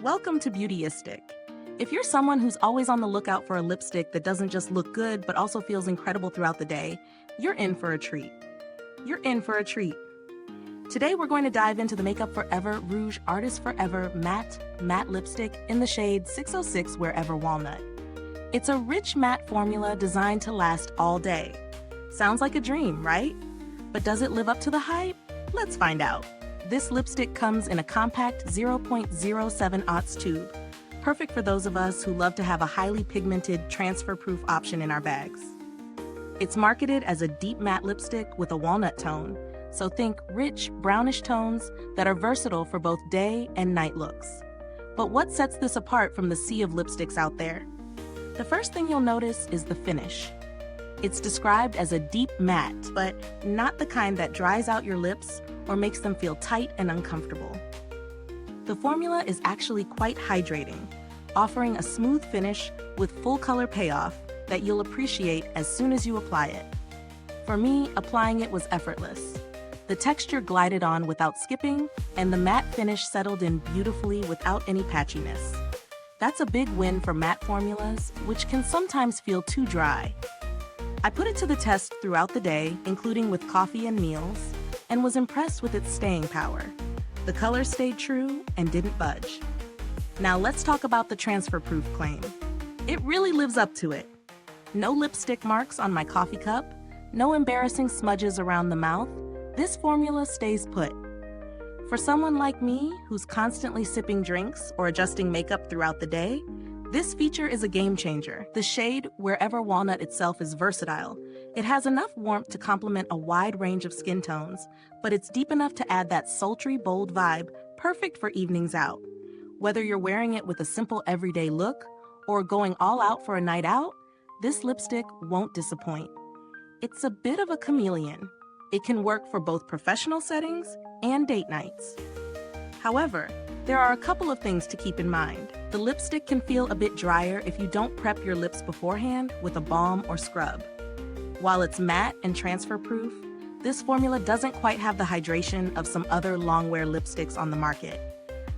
Welcome to Beautyistic. If you're someone who's always on the lookout for a lipstick that doesn't just look good but also feels incredible throughout the day, you're in for a treat. You're in for a treat. Today we're going to dive into the Makeup Forever Rouge Artist Forever Matte Lipstick in the shade 606 Wherever Walnut. It's a rich matte formula designed to last all day. Sounds like a dream, right? But does it live up to the hype? Let's find out. This lipstick comes in a compact 0.07 aughts tube, perfect for those of us who love to have a highly pigmented, transfer-proof option in our bags. It's marketed as a deep matte lipstick with a walnut tone, so think rich, brownish tones that are versatile for both day and night looks. But what sets this apart from the sea of lipsticks out there? The first thing you'll notice is the finish. It's described as a deep matte, but not the kind that dries out your lips or makes them feel tight and uncomfortable. The formula is actually quite hydrating, offering a smooth finish with full color payoff that you'll appreciate as soon as you apply it. For me, applying it was effortless. The texture glided on without skipping, and the matte finish settled in beautifully without any patchiness. That's a big win for matte formulas, which can sometimes feel too dry. I put it to the test throughout the day, including with coffee and meals, and was impressed with its staying power. The color stayed true and didn't budge. Now let's talk about the transfer-proof claim. It really lives up to it. No lipstick marks on my coffee cup, no embarrassing smudges around the mouth. This formula stays put. For someone like me, who's constantly sipping drinks or adjusting makeup throughout the day, this feature is a game changer. The shade Wherever Walnut itself is versatile. It has enough warmth to complement a wide range of skin tones, but it's deep enough to add that sultry, bold vibe, perfect for evenings out. Whether you're wearing it with a simple everyday look or going all out for a night out, this lipstick won't disappoint. It's a bit of a chameleon. It can work for both professional settings and date nights. However, there are a couple of things to keep in mind. The lipstick can feel a bit drier if you don't prep your lips beforehand with a balm or scrub. While it's matte and transfer-proof, this formula doesn't quite have the hydration of some other long-wear lipsticks on the market.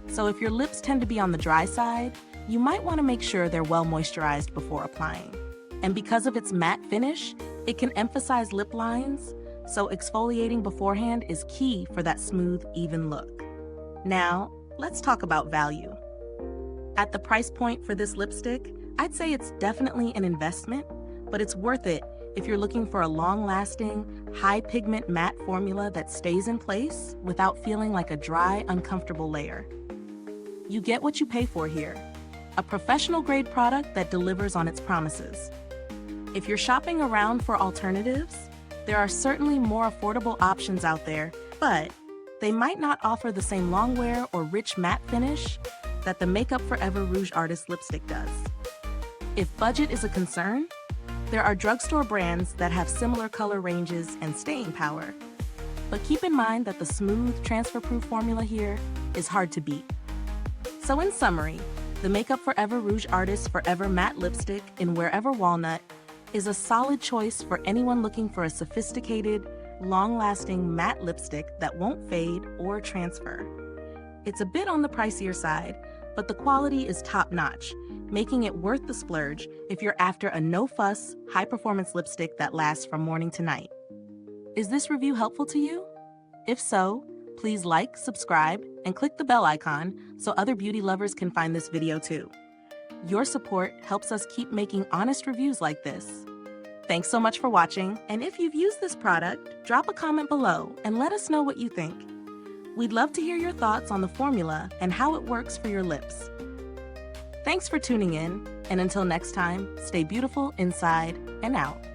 So if your lips tend to be on the dry side, you might want to make sure they're well moisturized before applying. And because of its matte finish, it can emphasize lip lines, so exfoliating beforehand is key for that smooth, even look. Now, let's talk about value. At the price point for this lipstick, I'd say it's definitely an investment, but it's worth it if you're looking for a long-lasting, high-pigment matte formula that stays in place without feeling like a dry, uncomfortable layer. You get what you pay for here, a professional-grade product that delivers on its promises. If you're shopping around for alternatives, there are certainly more affordable options out there, but they might not offer the same long-wear or rich matte finish that the Makeup Forever Rouge Artist lipstick does. If budget is a concern, there are drugstore brands that have similar color ranges and staying power. But keep in mind that the smooth, transfer-proof formula here is hard to beat. So in summary, the Makeup Forever Rouge Artist Forever Matte Lipstick in Wherever Walnut is a solid choice for anyone looking for a sophisticated, long-lasting matte lipstick that won't fade or transfer. It's a bit on the pricier side, but the quality is top-notch, making it worth the splurge if you're after a no-fuss, high-performance lipstick that lasts from morning to night. Is this review helpful to you? If so, please like, subscribe, and click the bell icon so other beauty lovers can find this video too. Your support helps us keep making honest reviews like this. Thanks so much for watching, and if you've used this product, drop a comment below and let us know what you think. We'd love to hear your thoughts on the formula and how it works for your lips. Thanks for tuning in, and until next time, stay beautiful inside and out.